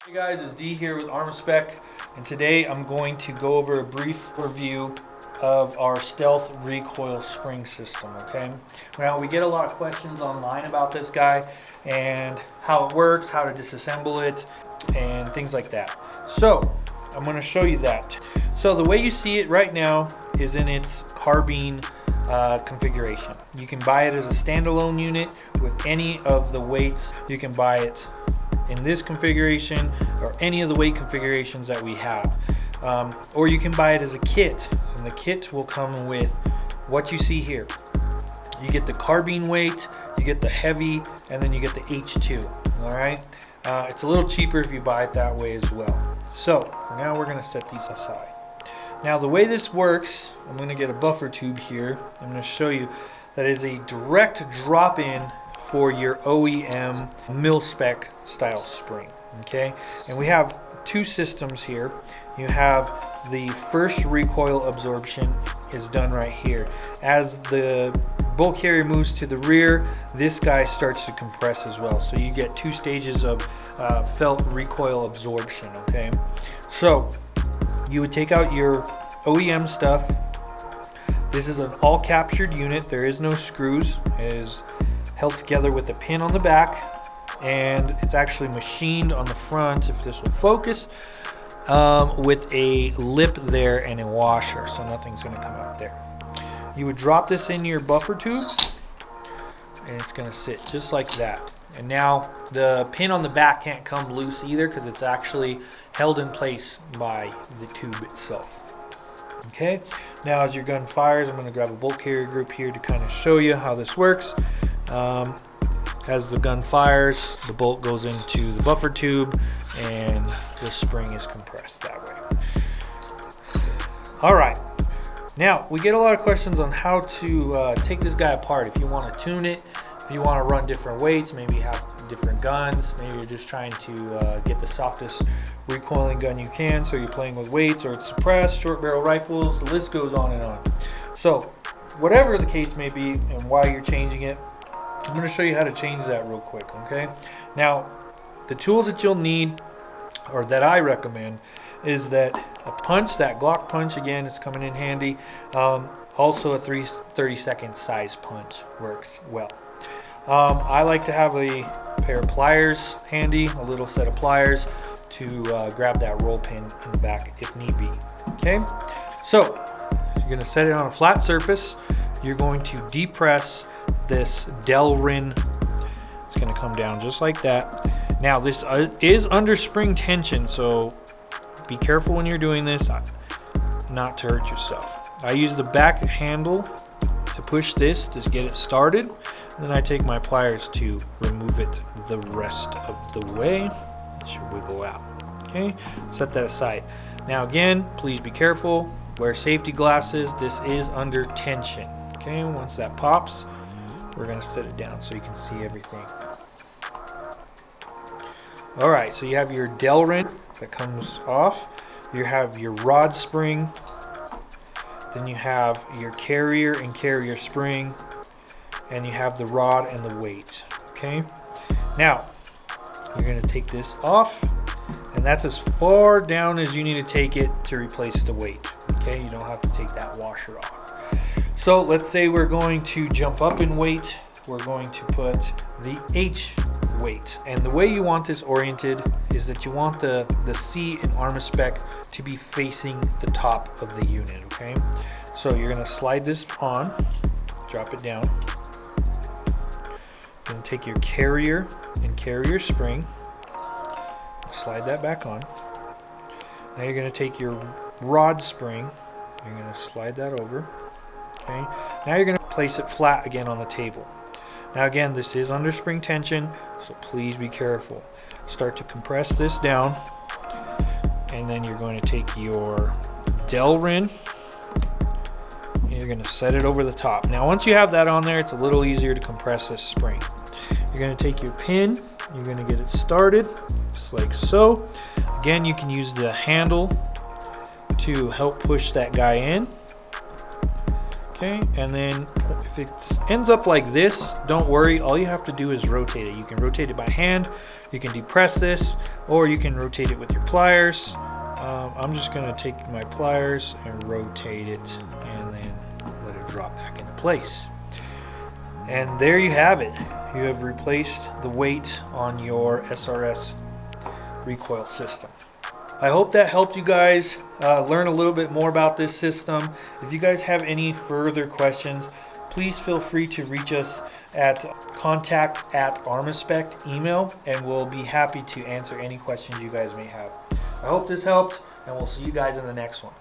Hey guys, it's D here with Armaspec, and today I'm going to go over a brief review of our stealth recoil spring system, okay? Now, we get a lot of questions online about this guy and how it works, how to disassemble it, and things like that. So, I'm going to show you that. So, the way you see it right now is in its carbine configuration. You can buy it as a standalone unit with any of the weights. You can buy it in this configuration or any of the weight configurations that we have, or you can buy it as a kit, and the kit will come with what you see here. You get the carbine weight, you get the heavy, and then you get the H2. All right, it's a little cheaper if you buy it that way as well. So for now, we're going to set these aside. Now, the way this works, I'm going to get a buffer tube here. I'm going to show you that is a direct drop-in for your OEM mil-spec style spring, okay? And we have two systems here. You have the first recoil absorption is done right here. As the bolt carrier moves to the rear, this guy starts to compress as well. So you get two stages of felt recoil absorption, okay? So you would take out your OEM stuff. This is an all captured unit. There is no screws. It is held together with a pin on the back, and it's actually machined on the front, if this will focus, with a lip there and a washer, so nothing's going to come out there. You would drop this in your buffer tube, and it's going to sit just like that. And now the pin on the back can't come loose either because it's actually held in place by the tube itself. Okay, now as your gun fires, I'm going to grab a bolt carrier group here to kind of show you how this works. As the gun fires, the bolt goes into the buffer tube and the spring is compressed that way. All right, now we get a lot of questions on how to take this guy apart. If you want to tune it, if you want to run different weights, maybe you have different guns, maybe you're just trying to get the softest recoiling gun you can, so you're playing with weights, or it's suppressed, short barrel rifles, the list goes on and on. So whatever the case may be and why you're changing it, I'm going to show you how to change that real quick, okay? Now, the tools that you'll need, or that I recommend, is that a punch, that Glock punch, again, is coming in handy. Also, a 30-second size punch works well. I like to have a pair of pliers handy, a little set of pliers to grab that roll pin in the back if need be, okay? So, you're going to set it on a flat surface. You're going to depress this Delrin. It's going to come down just like that. Now, this is under spring tension, so be careful when you're doing this not to hurt yourself. I use the back handle to push this to get it started, and then I take my pliers to remove it the rest of the way. It should wiggle out. Okay, set that aside. Now again, please be careful, wear safety glasses. This is under tension. Okay, once that pops, we're going to set it down so you can see everything. All right, so you have your Delrin that comes off. You have your rod spring. Then you have your carrier and carrier spring. And you have the rod and the weight. Okay, now you're going to take this off. And that's as far down as you need to take it to replace the weight. Okay, you don't have to take that washer off. So let's say we're going to jump up in weight. We're going to put the H weight. And the way you want this oriented is that you want the C in Armaspec to be facing the top of the unit, okay? So you're gonna slide this on, drop it down. You're gonna take your carrier and carrier spring, slide that back on. Now you're gonna take your rod spring, you're gonna slide that over. Okay. Now you're going to place it flat again on the table. Now again, this is under spring tension, so please be careful. Start to compress this down, and then you're going to take your Delrin and you're going to set it over the top. Now once you have that on there, it's a little easier to compress this spring. You're going to take your pin, you're going to get it started just like so. Again, you can use the handle to help push that guy in. Okay, and then if it ends up like this, don't worry, all you have to do is rotate it. You can rotate it by hand, You can depress this, or you can rotate it with your pliers. I'm just going to take my pliers and rotate it and then let it drop back into place. And there you have it. You have replaced the weight on your SRS recoil system. I hope that helped you guys learn a little bit more about this system. If you guys have any further questions, please feel free to reach us at contact@Armaspec email, and we'll be happy to answer any questions you guys may have. I hope this helped, and we'll see you guys in the next one.